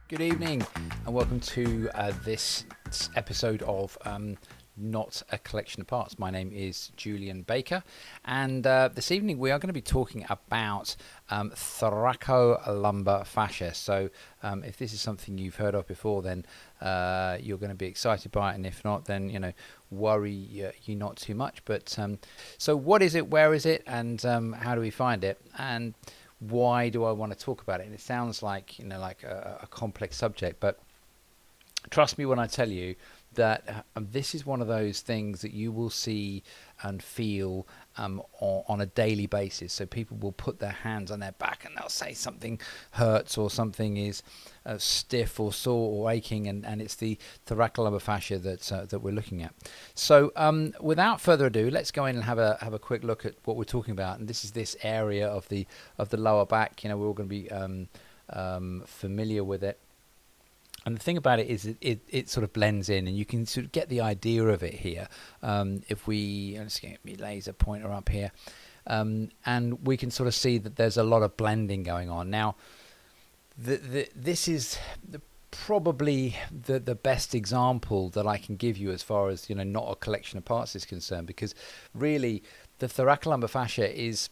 Good evening and welcome to this episode of Not a Collection of Parts. My name is Julian Baker, and this evening we are going to be talking about thoracolumbar fascia. So if this is something you've heard of before, then you're going to be excited by it, and if not, then worry you not too much. But so what is it, where is it, and how do we find it, and why do I want to talk about it? And it sounds like like a complex subject, but trust me when I tell you that this is one of those things that you will see and feel on a daily basis. So people will put their hands on their back and they'll say something hurts or something is stiff or sore or aching, and it's the thoracolumbar fascia that we're looking at. So without further ado, let's go in and have a quick look at what we're talking about. And this is this area of the lower back. We're all going to be familiar with it. And the thing about it is it sort of blends in, and you can sort of get the idea of it here. If we, let's get my laser pointer up here, and we can sort of see that there's a lot of blending going on. Now, this is probably the best example that I can give you as far as not a collection of parts is concerned, because really the thoracolumbar fascia is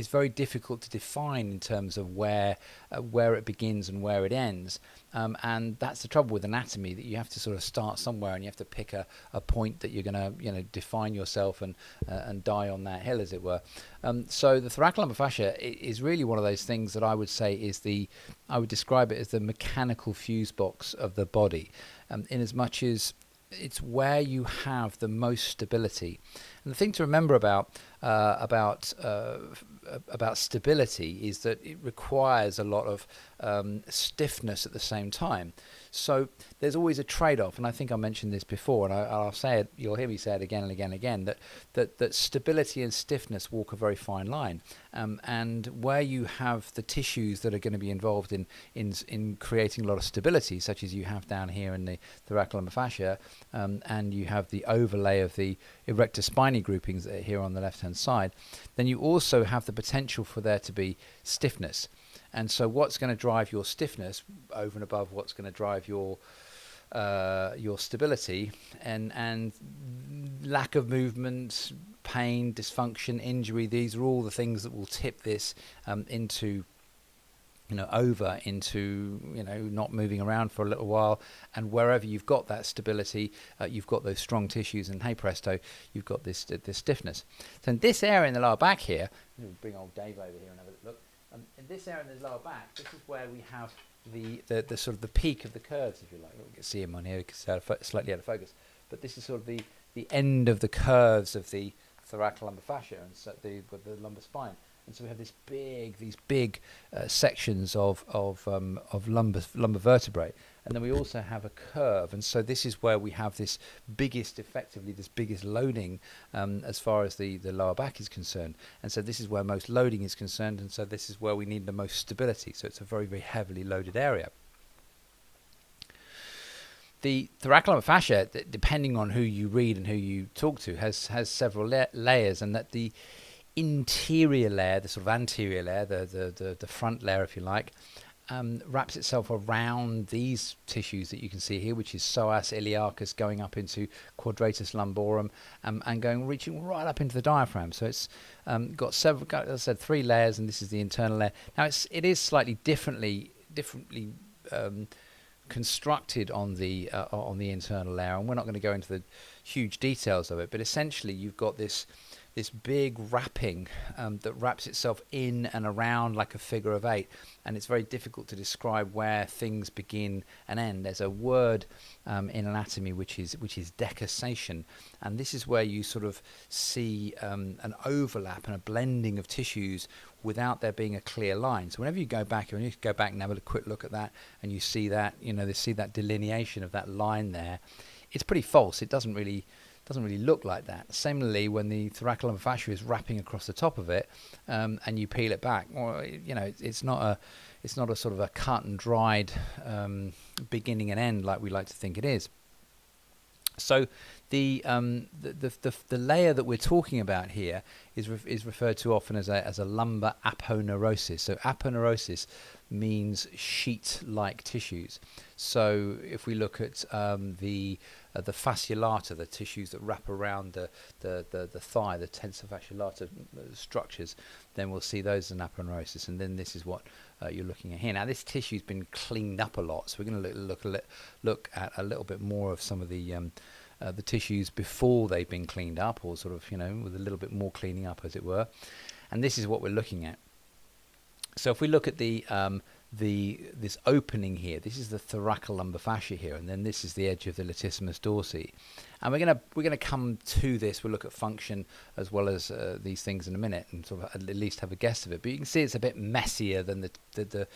very difficult to define in terms of where it begins and where it ends, and that's the trouble with anatomy, that you have to sort of start somewhere and you have to pick a point that you're going to define yourself and die on that hill, as it were. So the thoracolumbar fascia is really one of those things that I would say I would describe it as the mechanical fuse box of the body, in as much as it's where you have the most stability. And the thing to remember about stability is that it requires a lot of stiffness at the same time. So there's always a trade-off, and I think I mentioned this before, and I'll say it. You'll hear me say it again and again and again. That stability and stiffness walk a very fine line, and where you have the tissues that are going to be involved in creating a lot of stability, such as you have down here in the thoracolumbar fascia, and you have the overlay of the erector spinae groupings that are here on the left-hand side, then you also have the potential for there to be stiffness. And so what's going to drive your stiffness over and above what's going to drive your stability and lack of movement, pain, dysfunction, injury, these are all the things that will tip this into over into not moving around for a little while. And wherever you've got that stability, you've got those strong tissues, and hey presto, you've got this stiffness. So in this area in the lower back here, bring old Dave over here and have a look. In this area in the lower back, this is where we have the sort of the peak of the curves, if you like. You can see him on here because it's slightly out of focus, but this is sort of the end of the curves of the thoracolumbar fascia and so the lumbar spine. And so we have these big sections of lumbar vertebrae, and then we also have a curve. And so this is where we have this biggest loading as far as the lower back is concerned. And so this is where most loading is concerned, and so this is where we need the most stability. So it's a very, very heavily loaded area. The thoracolumbar fascia, depending on who you read and who you talk to, has several layers, and that the interior layer, the sort of anterior layer, the front layer, if you like, wraps itself around these tissues that you can see here, which is psoas iliacus, going up into quadratus lumborum, and reaching right up into the diaphragm. So it's got several, as I said, 3 layers, and this is the internal layer. Now it is slightly differently constructed on the internal layer, and we're not going to go into the huge details of it, but essentially you've got this big wrapping that wraps itself in and around like a figure of 8, and it's very difficult to describe where things begin and end. There's a word in anatomy which is decussation, and this is where you sort of see an overlap and a blending of tissues without there being a clear line. So whenever you go back, and have a quick look at that, and you see that that delineation of that line there, it's pretty false. It doesn't really look like that. Similarly, when the thoracolumbar fascia is wrapping across the top of it, and you peel it back, well, it's not a sort of a cut and dried beginning and end like we like to think it is. So the layer that we're talking about here is referred to often as a lumbar aponeurosis. So aponeurosis means sheet-like tissues. So if we look at the fascia lata, the tissues that wrap around the thigh, the tensor fascia lata structures, then we'll see those in aponeurosis, and then this is what you're looking at here. Now this tissue's been cleaned up a lot, so we're going to look at a little bit more of some of the tissues before they've been cleaned up, or sort of, you know, with a little bit more cleaning up, as it were. And this is what we're looking at. So if we look at this opening here, this is the thoracolumbar fascia here, and then this is the edge of the latissimus dorsi. And we're gonna come to this. We'll look at function as well as these things in a minute, and sort of at least have a guess of it. But you can see it's a bit messier than the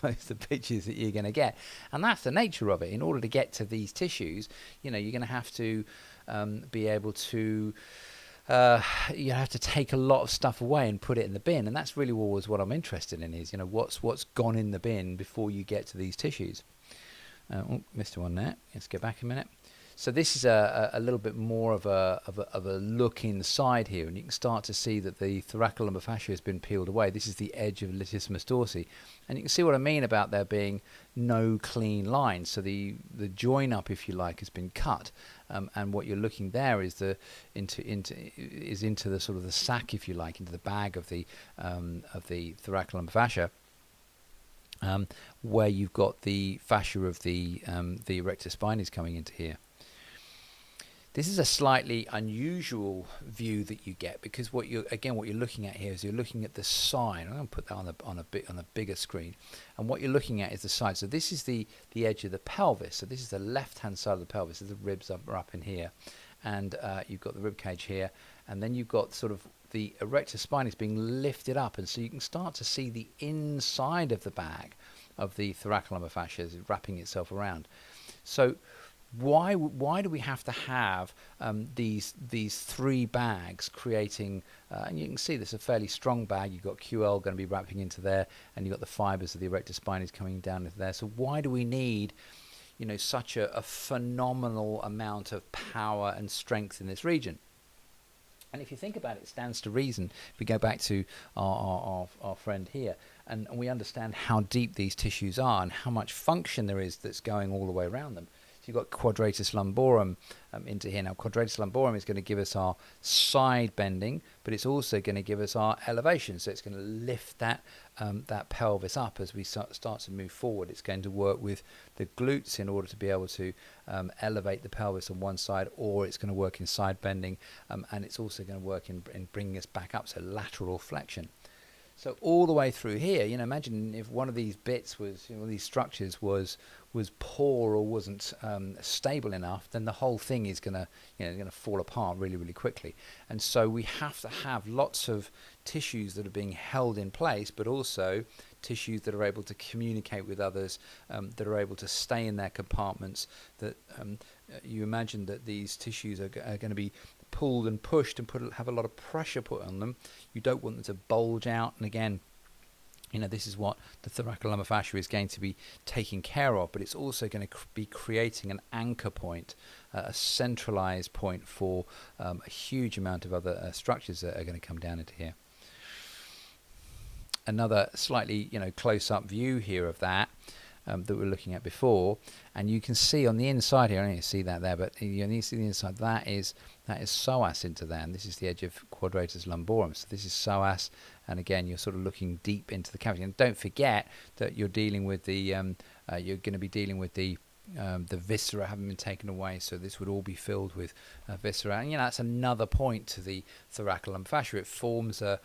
most of the pictures that you're going to get, and that's the nature of it. In order to get to these tissues, you know, you're going to have to be able to. You have to take a lot of stuff away and put it in the bin, and that's really always what I'm interested in, is, you know, what's gone in the bin before you get to these tissues. Oh, missed one there. Let's go back a minute. So this is a little bit more of a look inside here, and you can start to see that the thoracolumbar fascia has been peeled away. This is the edge of latissimus dorsi, and you can see what I mean about there being no clean lines. So the join up, if you like, has been cut, and what you're looking there is into the sort of the sac, if you like, into the bag of the thoracolumbar fascia. Where you've got the fascia of the erector spinae coming into here. This is a slightly unusual view that you get, because what you're looking at here is you're looking at the side. I'm going to put that on a bigger screen, and what you're looking at is the side. So this is the edge of the pelvis. So this is the left-hand side of the pelvis. So the ribs are up in here, and you've got the rib cage here, and then you've got sort of the erector spinae is being lifted up, and so you can start to see the inside of the bag of the thoracolumbar fascia as it's wrapping itself around. So why do we have to have these three bags creating, and you can see this is a fairly strong bag. You've got QL going to be wrapping into there, and you've got the fibers of the erector spinae coming down into there. So why do we need, you know, such a phenomenal amount of power and strength in this region? And if you think about it, it stands to reason. If we go back to our friend here, and we understand how deep these tissues are and how much function there is that's going all the way around them. So you've got quadratus lumborum into here. Now, quadratus lumborum is going to give us our side bending, but it's also going to give us our elevation. So it's going to lift that pelvis up as we start to move forward. It's going to work with the glutes in order to be able to elevate the pelvis on one side, or it's going to work in side bending, and it's also going to work in bringing us back up, so lateral flexion. So all the way through here, you know, imagine if one of these bits was, you know, these structures was poor or wasn't stable enough, then the whole thing is going to fall apart really, really quickly. And so we have to have lots of tissues that are being held in place, but also tissues that are able to communicate with others, that are able to stay in their compartments. That you imagine that these tissues are going to be pulled and pushed and have a lot of pressure put on them. You don't want them to bulge out, and again, you know, this is what the thoracolumbar fascia is going to be taking care of, but it's also going to be creating an anchor point, a centralized point for a huge amount of other structures that are going to come down into here. Another slightly, you know, close-up view here of that that we were looking at before, and you can see on the inside here, I don't need to see that there, but you need to see the inside. That is psoas into there, and this is the edge of quadratus lumborum. So this is psoas, and again, you're sort of looking deep into the cavity. And don't forget that you're dealing with the you're going to be dealing with the viscera haven't been taken away, so this would all be filled with viscera. And, you know, that's another point to the thoracolumbar fascia. It forms a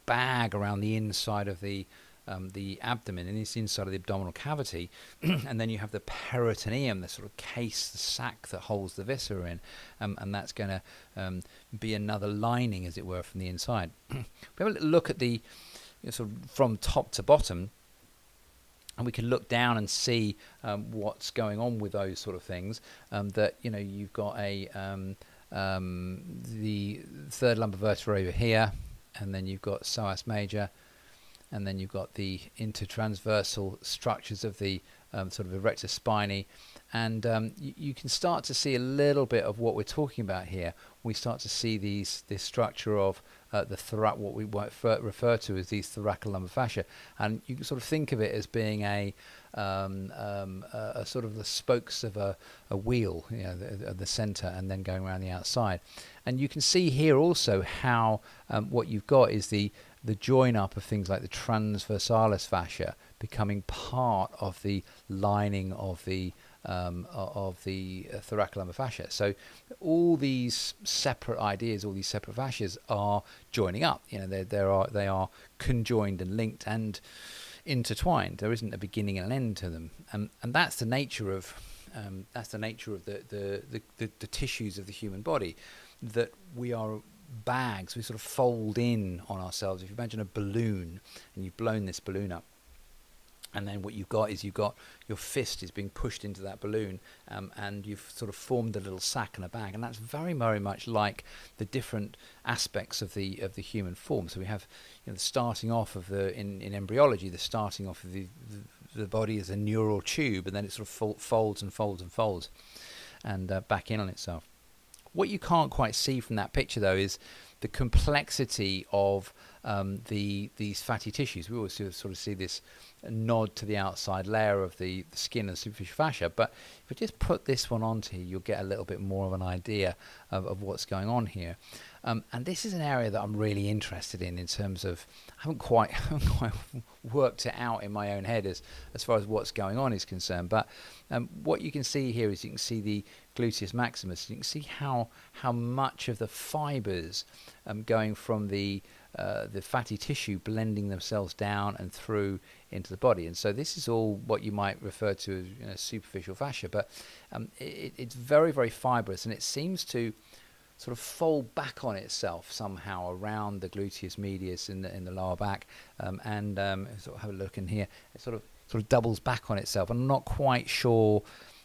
bag around the inside of the abdomen, and it's inside of the abdominal cavity, and then you have the peritoneum, the sort of case, the sac that holds the viscera in, and that's going to be another lining, as it were, from the inside. We have a little look at the, you know, sort of from top to bottom, and we can look down and see what's going on with those sort of things. That, you know, you've got the third lumbar vertebra over here, and then you've got psoas major, and then you've got the intertransversal structures of the sort of erector spinae, and you can start to see a little bit of what we're talking about here. We start to see this structure of what we might refer to as these thoracolumbar fascia, and you can sort of think of it as being a sort of the spokes of a wheel, you know, the center, and then going around the outside. And you can see here also how what you've got is the join up of things like the transversalis fascia becoming part of the lining of the thoracolumbar fascia. So all these separate ideas, all these separate fascias are joining up. You know, they are conjoined and linked and intertwined. There isn't a beginning and an end to them, and that's the nature of the tissues of the human body. That we are bags, we sort of fold in on ourselves. If you imagine a balloon and you've blown this balloon up, and then what you've got is your fist is being pushed into that balloon, and you've sort of formed a little sack and a bag, and that's very, very much like the different aspects of the human form. So we have, you know, the starting off of in embryology, the starting off of the body is a neural tube, and then it sort of folds and folds and folds, and back in on itself. What you can't quite see from that picture, though, is the complexity of these fatty tissues. We always sort of see this nod to the outside layer of the skin and superficial fascia, but if we just put this one onto here, you'll get a little bit more of an idea of what's going on here. And this is an area that I'm really interested in terms of, I haven't quite worked it out in my own head as far as what's going on is concerned. But what you can see here is you can see the gluteus maximus. You can see how much of the fibers going from the fatty tissue blending themselves down and through into the body. And so this is all what you might refer to as, you know, superficial fascia, but it's very, very fibrous, and it seems to sort of fold back on itself somehow around the gluteus medius in the lower back, and sort of have a look in here. It sort of doubles back on itself. I'm not quite sure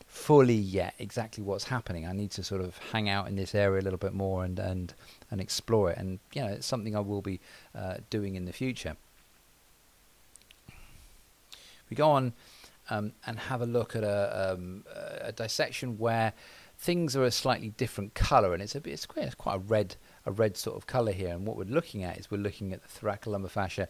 fully yet exactly what's happening. I need to sort of hang out in this area a little bit more and explore it, and you know, it's something I will be doing in the future. We go on and have a look at a dissection where things are a slightly different colour, and it's quite a red sort of colour here. And what we're looking at is we're looking at the thoracolumbar fascia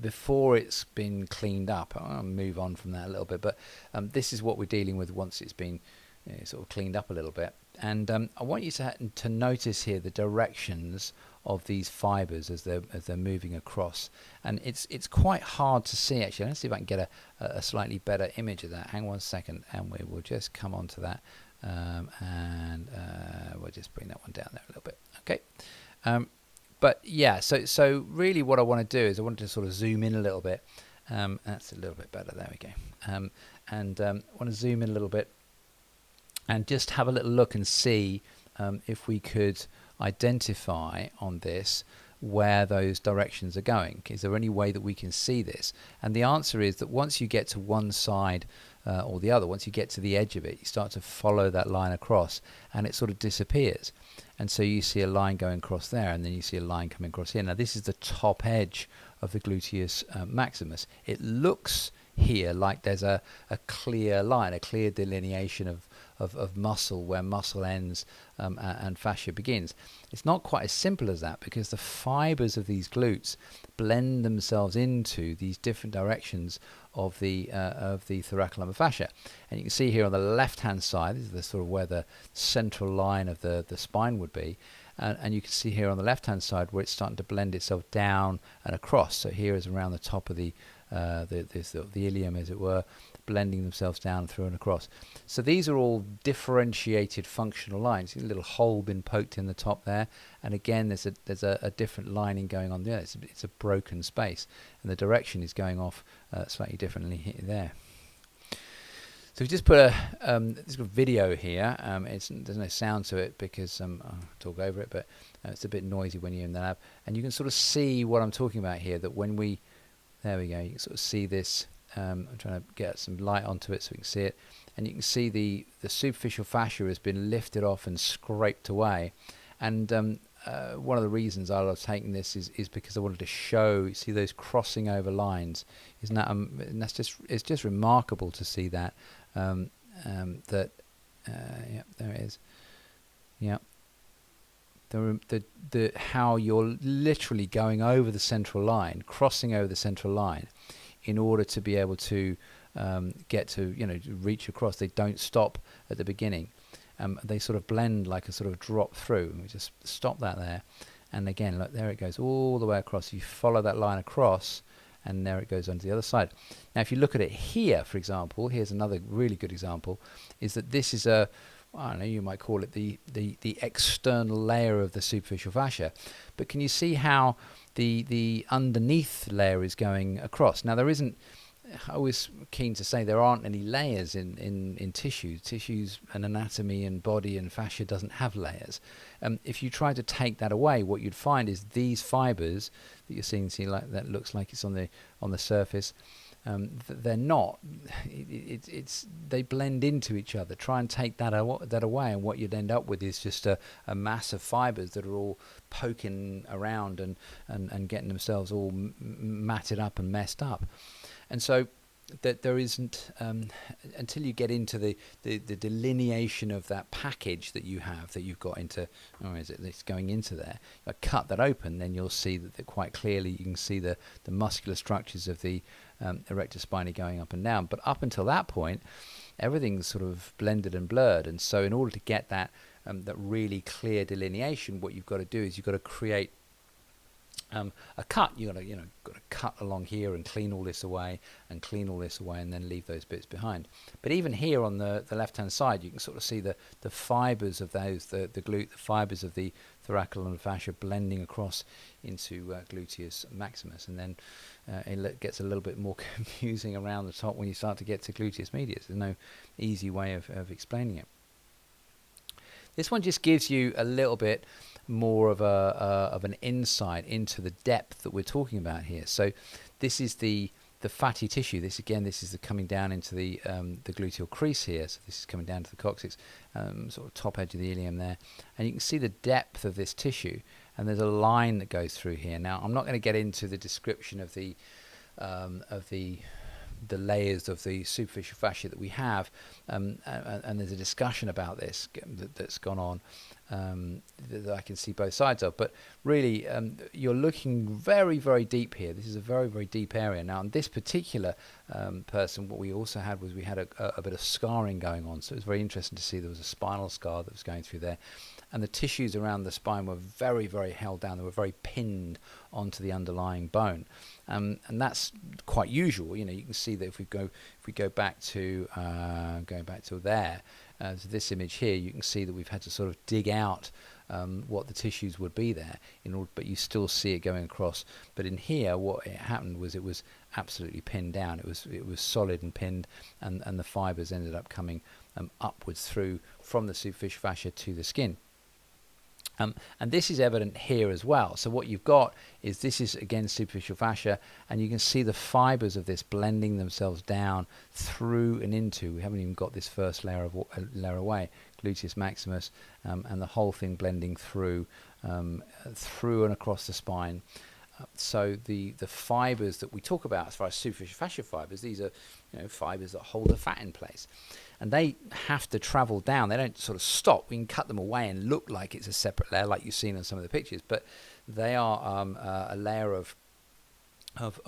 before it's been cleaned up. I'll move on from that a little bit, but this is what we're dealing with once it's been, you know, sort of cleaned up a little bit. And I want you to notice here the directions of these fibers as they're moving across, and it's quite hard to see actually. Let's see if I can get a slightly better image of that. Hang on a second, and we will just come on to that. And we'll just bring that one down there a little bit. Okay. But yeah, so really what I want to do is I want to sort of zoom in a little bit. That's a little bit better. There we go. And I want to zoom in a little bit and just have a little look and see if we could identify on this where those directions are going. Is there any way that we can see this? And the answer is that once you get to one side or the other, once you get to the edge of it, you start to follow that line across, and it sort of disappears. And so you see a line going across there, and then you see a line coming across here. Now this is the top edge of the gluteus maximus. It looks here like there's a clear line, a clear delineation of muscle where muscle ends and fascia begins. It's not quite as simple as that, because the fibers of these glutes blend themselves into these different directions of the thoracolumbar fascia. And you can see here on the left hand side, this is the sort of where the central line of the spine would be, and you can see here on the left hand side where it's starting to blend itself down and across. So here is around the top of the ilium, as it were, blending themselves down through and across. So these are all differentiated functional lines. See a little hole been poked in the top there, and again there's a different lining going on there. It's a broken space, and the direction is going off slightly differently there. So we just put this video here. There's no sound to it because I'll talk over it, but it's a bit noisy when you're in the lab, and you can sort of see what I'm talking about here. That when we, there we go, you can sort of see this. I'm trying to get some light onto it so we can see it, and you can see the superficial fascia has been lifted off and scraped away. And one of the reasons I was taking this is because I wanted to show, you see those crossing over lines. Isn't that and that's it's just remarkable to see that. Yeah, there it is. Yeah, how you're literally going over the central line, crossing over the central line, in order to be able to get to, reach across. They don't stop at the beginning. They sort of blend like a sort of drop through. We just stop that there, and again, look, there it goes all the way across. You follow that line across, and there it goes onto the other side. Now, if you look at it here, for example, here's another really good example, is that this is a, I don't know, you might call it the external layer of the superficial fascia. But can you see how the underneath layer is going across? Now, there isn't, I was keen to say there aren't any layers in tissue. Tissues and anatomy and body and fascia doesn't have layers. If you try to take that away, what you'd find is these fibers that you're seeing like that looks like it's on the surface. They're not. They blend into each other. Try and take that away, and what you'd end up with is just a mass of fibers that are all poking around and getting themselves all matted up and messed up. And so that there isn't, until you get into the delineation of that package that you've got into, or is it that's going into there, cut that open, then you'll see that quite clearly you can see the muscular structures of the erector spinae going up and down. But up until that point, everything's sort of blended and blurred. And so in order to get that really clear delineation, what you've got to do is you've got to create a cut. You've got to cut along here and clean all this away and then leave those bits behind. But even here on the left hand side, you can sort of see the fibers of those, the fibers of the thoracolumbar fascia blending across into gluteus maximus, and then it gets a little bit more confusing around the top when you start to get to gluteus medius. There's no easy way of explaining it. This one just gives you a little bit more of an insight into the depth that we're talking about here. So this is the fatty tissue. This is the coming down into the gluteal crease here. So this is coming down to the coccyx, sort of top edge of the ilium there, and you can see the depth of this tissue. And there's a line that goes through here. Now, I'm not going to get into the description of the layers of the superficial fascia that we have, and there's a discussion about this that's gone on that I can see both sides of. But really, you're looking very, very deep here. This is a very, very deep area. Now, in this particular person, what we also had was we had a bit of scarring going on. So it was very interesting to see there was a spinal scar that was going through there. And the tissues around the spine were very, very held down. They were very pinned onto the underlying bone, and that's quite usual. You can see that if we go back to there, to this image here, you can see that we've had to sort of dig out what the tissues would be there but you still see it going across. But in here, what happened was it was absolutely pinned down. It was solid and pinned, and the fibers ended up coming upwards through from the superficial fascia to the skin. And this is evident here as well. So what you've got is, this is again superficial fascia, and you can see the fibers of this blending themselves down through and into, we haven't even got this first layer away, gluteus maximus, and the whole thing blending through and across the spine. So the fibers that we talk about as far as superficial fascia fibers, these are fibers that hold the fat in place, and they have to travel down. They don't sort of stop. We can cut them away and look like it's a separate layer, like you've seen in some of the pictures, but they are a layer of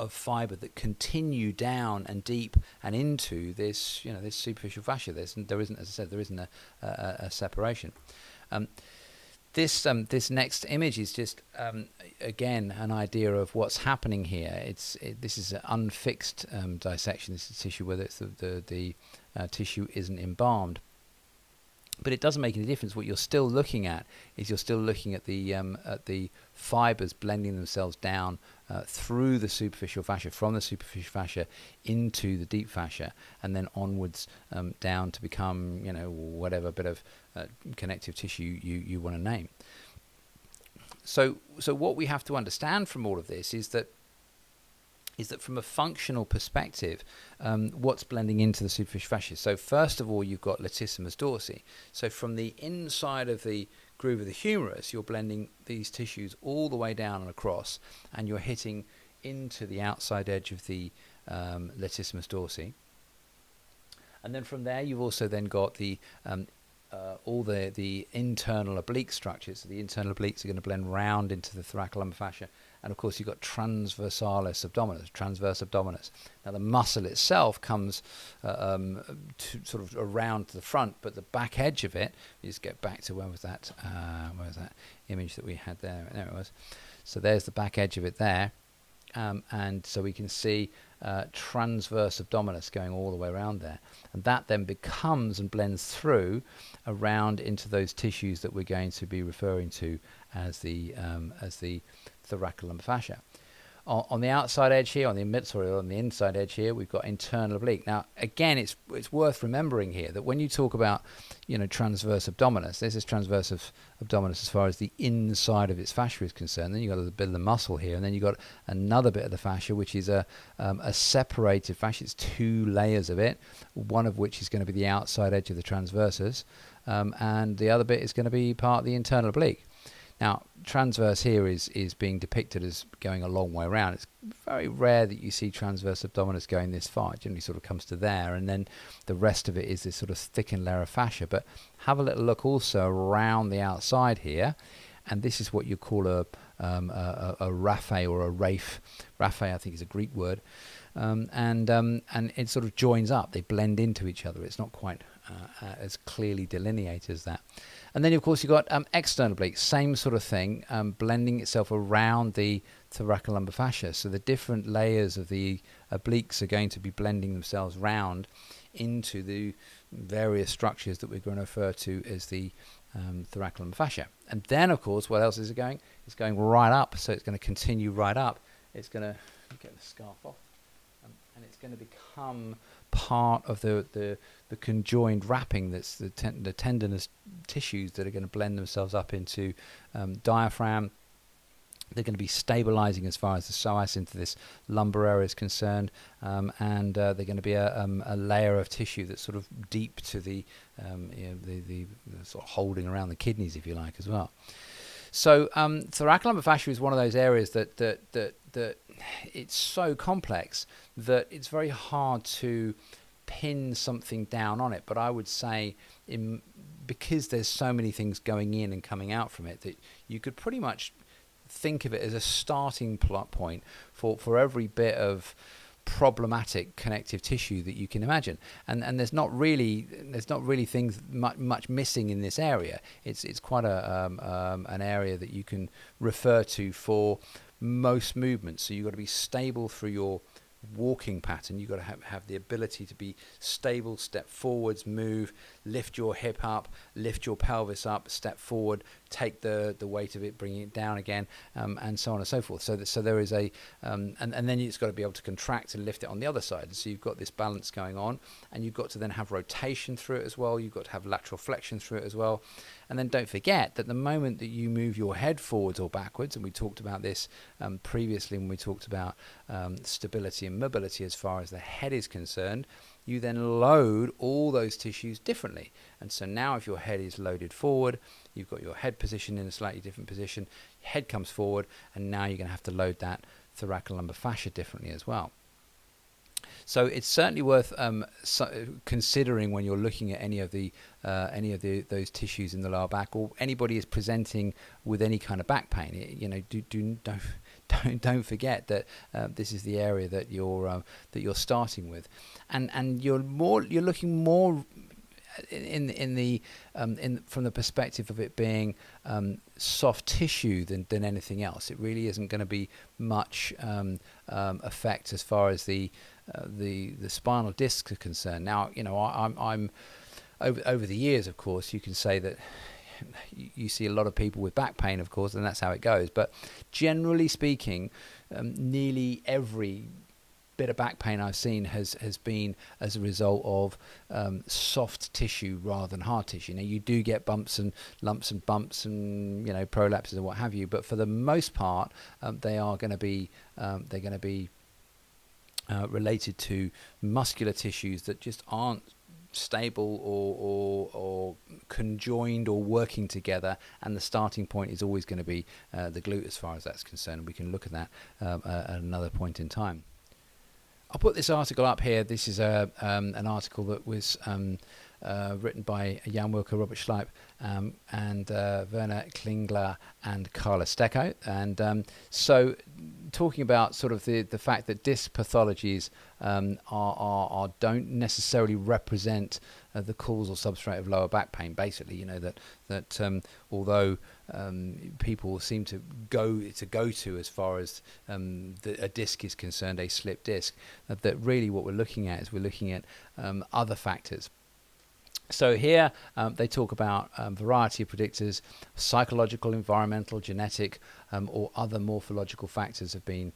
fiber that continue down and deep and into this this superficial fascia. There isn't, as I said, there isn't a separation. This next image is just again an idea of what's happening here. This is an unfixed dissection. This is tissue where the tissue isn't embalmed, but it doesn't make any difference. What you're still looking at is the fibers blending themselves down through the superficial fascia, from the superficial fascia into the deep fascia, and then onwards down to become whatever bit of connective tissue you want to name. So what we have to understand from all of this is that from a functional perspective, what's blending into the superficial fascia. So first of all, you've got latissimus dorsi. So from the inside of the groove of the humerus, you're blending these tissues all the way down and across, and you're hitting into the outside edge of the latissimus dorsi. And then from there, you've also then got the all the internal oblique structures. So the internal obliques are going to blend round into the thoracolumbar fascia. And of course, you've got transversalis abdominis, transverse abdominis. Now, the muscle itself comes to sort of around to the front, but the back edge of it, you just get back to where was that image that we had there? There it was. So there's the back edge of it there. And so we can see transverse abdominis going all the way around there. And that then becomes and blends through around into those tissues that we're going to be referring to as the thoracolumbar fascia. On the outside edge here, on the inside edge here, we've got internal oblique. Now, again, it's worth remembering here that when you talk about, transverse abdominis, this is transverse abdominis as far as the inside of its fascia is concerned. Then you've got a bit of the muscle here, and then you've got another bit of the fascia, which is a separated fascia. It's two layers of it, one of which is going to be the outside edge of the transversus, and the other bit is going to be part of the internal oblique. Now, transverse here is being depicted as going a long way around. It's very rare that you see transverse abdominis going this far. It generally sort of comes to there, and then the rest of it is this sort of thickened layer of fascia. But have a little look also around the outside here, and this is what you call a raphe or a raphe. Raphe, I think, is a Greek word, and it sort of joins up. They blend into each other. It's not quite as clearly delineated as that. And then, of course, you've got external obliques, same sort of thing, blending itself around the thoracolumbar fascia. So the different layers of the obliques are going to be blending themselves round into the various structures that we're going to refer to as the thoracolumbar fascia. And then, of course, what else is it going? It's going right up, so it's going to continue right up. It's going to get the scarf off, and it's going to become part of the conjoined wrapping that's the tendinous tissues that are going to blend themselves up into diaphragm. They're going to be stabilizing as far as the psoas into this lumbar area is concerned, and they're going to be a layer of tissue that's sort of deep to the sort of holding around the kidneys, if you like, as well. So thoracolumbar fascia is one of those areas that it's so complex that it's very hard to pin something down on it. But I would say, because there's so many things going in and coming out from it, that you could pretty much think of it as a starting plot point for every bit of problematic connective tissue that you can imagine, and there's not really things much missing in this area. It's quite an area that you can refer to for most movements. So you've got to be stable through your walking pattern. You've got to have the ability to be stable, step forwards, move, lift your hip up, lift your pelvis up, step forward, take the weight of it, bringing it down again, and so on and so forth. So there is a and then it's got to be able to contract and lift it on the other side. And so you've got this balance going on, and you've got to then have rotation through it as well. You've got to have lateral flexion through it as well. And then don't forget that the moment that you move your head forwards or backwards, and we talked about this previously when we talked about stability and mobility as far as the head is concerned, you then load all those tissues differently. And so now if your head is loaded forward, you've got your head position in a slightly different position, head comes forward, and now you're going to have to load that thoracolumbar fascia differently as well. So it's certainly worth considering when you're looking at any of those tissues in the lower back, or anybody is presenting with any kind of back pain. Don't forget that this is the area that you're starting with, and you're looking more from the perspective of it being soft tissue than anything else. It really isn't going to be much effect as far as the spinal discs are concerned. Now, I'm over the years, of course, you can say that you see a lot of people with back pain, of course, and that's how it goes. But generally speaking, nearly every bit of back pain I've seen has been as a result of soft tissue rather than hard tissue. Now, you do get bumps and lumps and bumps and prolapses and what have you, but for the most part, they are going to be related to muscular tissues that just aren't stable or conjoined or working together, and the starting point is always going to be the glute as far as that's concerned. We can look at that at another point in time. I'll put this article up here. This is an article that was written by Jan Wilke, Robert Schleip, and Werner Klingler and Carla Stecco. And so talking about sort of the fact that disc pathologies don't necessarily represent the causal substrate of lower back pain. Basically, you know, that although people seem to go to as far as a disc is concerned, a slip disc, that really what we're looking at is we're looking at other factors. So here they talk about variety of predictors, psychological, environmental, genetic, or other morphological factors have been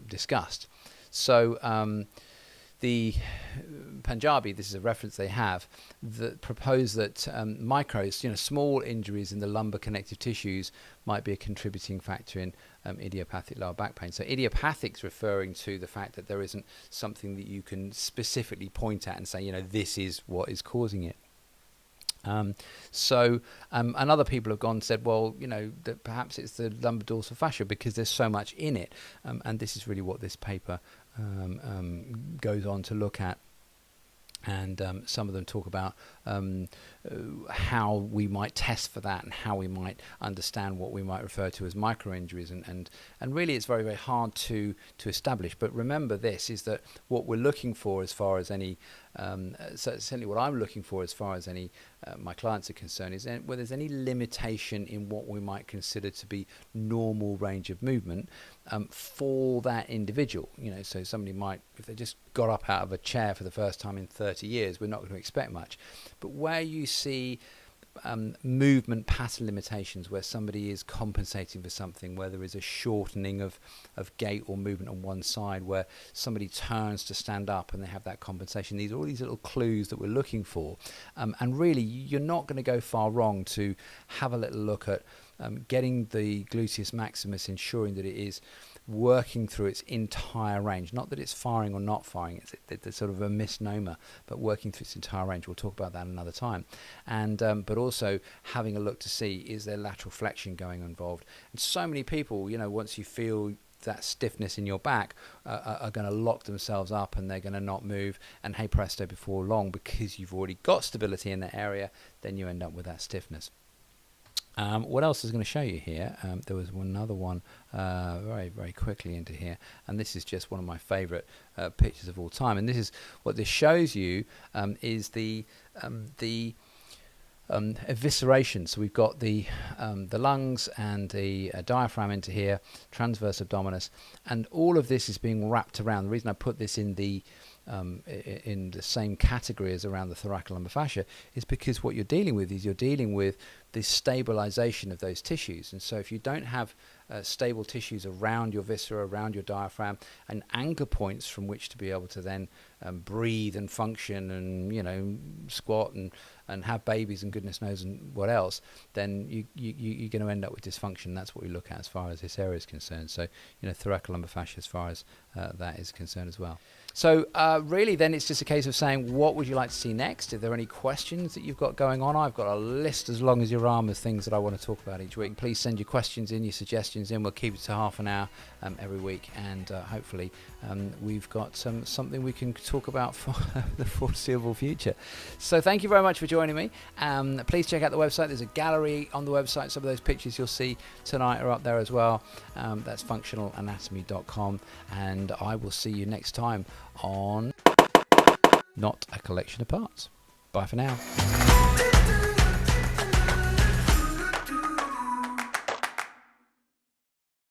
discussed. So the Punjabi, this is a reference they have, that propose that micros, you know, small injuries in the lumbar connective tissues might be a contributing factor in idiopathic lower back pain. So idiopathic is referring to the fact that there isn't something that you can specifically point at and say, you know, this is what is causing it. And other people have gone and said, well, you know, that perhaps it's the lumbar dorsal fascia because there's so much in it. And this is really what this paper goes on to look at. And some of them talk about how we might test for that and how we might understand what we might refer to as micro injuries. And really it's very, very hard to establish. But remember this, is that what we're looking for as far as any, certainly what I'm looking for as far as any my clients are concerned, is whether there's any limitation in what we might consider to be normal range of movement for that individual. You know, so somebody might, if they just got up out of a chair for the first time in 30 years, we're not going to expect much. But where you see movement pattern limitations, where somebody is compensating for something, where there is a shortening of gait or movement on one side, where somebody turns to stand up and they have that compensation, these are all these little clues that we're looking for. And really, you're not going to go far wrong to have a little look at getting the gluteus maximus, ensuring that it is working through its entire range. Not that it's firing or not firing, it's sort of a misnomer, but working through its entire range. We'll talk about that another time. And but also having a look to see, is there lateral flexion going involved? And so many people, you know, once you feel that stiffness in your back, are going to lock themselves up and they're going to not move, and hey presto, before long, because you've already got stability in that area, then you end up with that stiffness. What else is going to show you here? There was another one very, very quickly into here, and this is just one of my favorite pictures of all time. And this is what this shows you, is the evisceration. So we've got the lungs and the diaphragm into here, transverse abdominis, and all of this is being wrapped around. The reason I put this in the same category as around the thoracolumbar fascia is because what you're dealing with is the stabilization of those tissues. And so if you don't have stable tissues around your viscera, around your diaphragm, and anchor points from which to be able to then breathe and function and, you know, squat and have babies and goodness knows and what else, then you're going to end up with dysfunction. That's what we look at as far as this area is concerned. So, you know, thoracolumbar fascia as far as that is concerned as well. So really then it's just a case of saying, what would you like to see next? If there are any questions that you've got going on, I've got a list as long as your arm of things that I want to talk about each week. Please send your questions in, your suggestions in. We'll keep it to half an hour every week, and hopefully we've got something we can talk about for the foreseeable future. So thank you very much for joining me. Please check out the website. There's a gallery on the website. Some of those pictures you'll see tonight are up there as well. That's functionalanatomy.com, and I will see you next time on Not a Collection of Parts. Bye for now.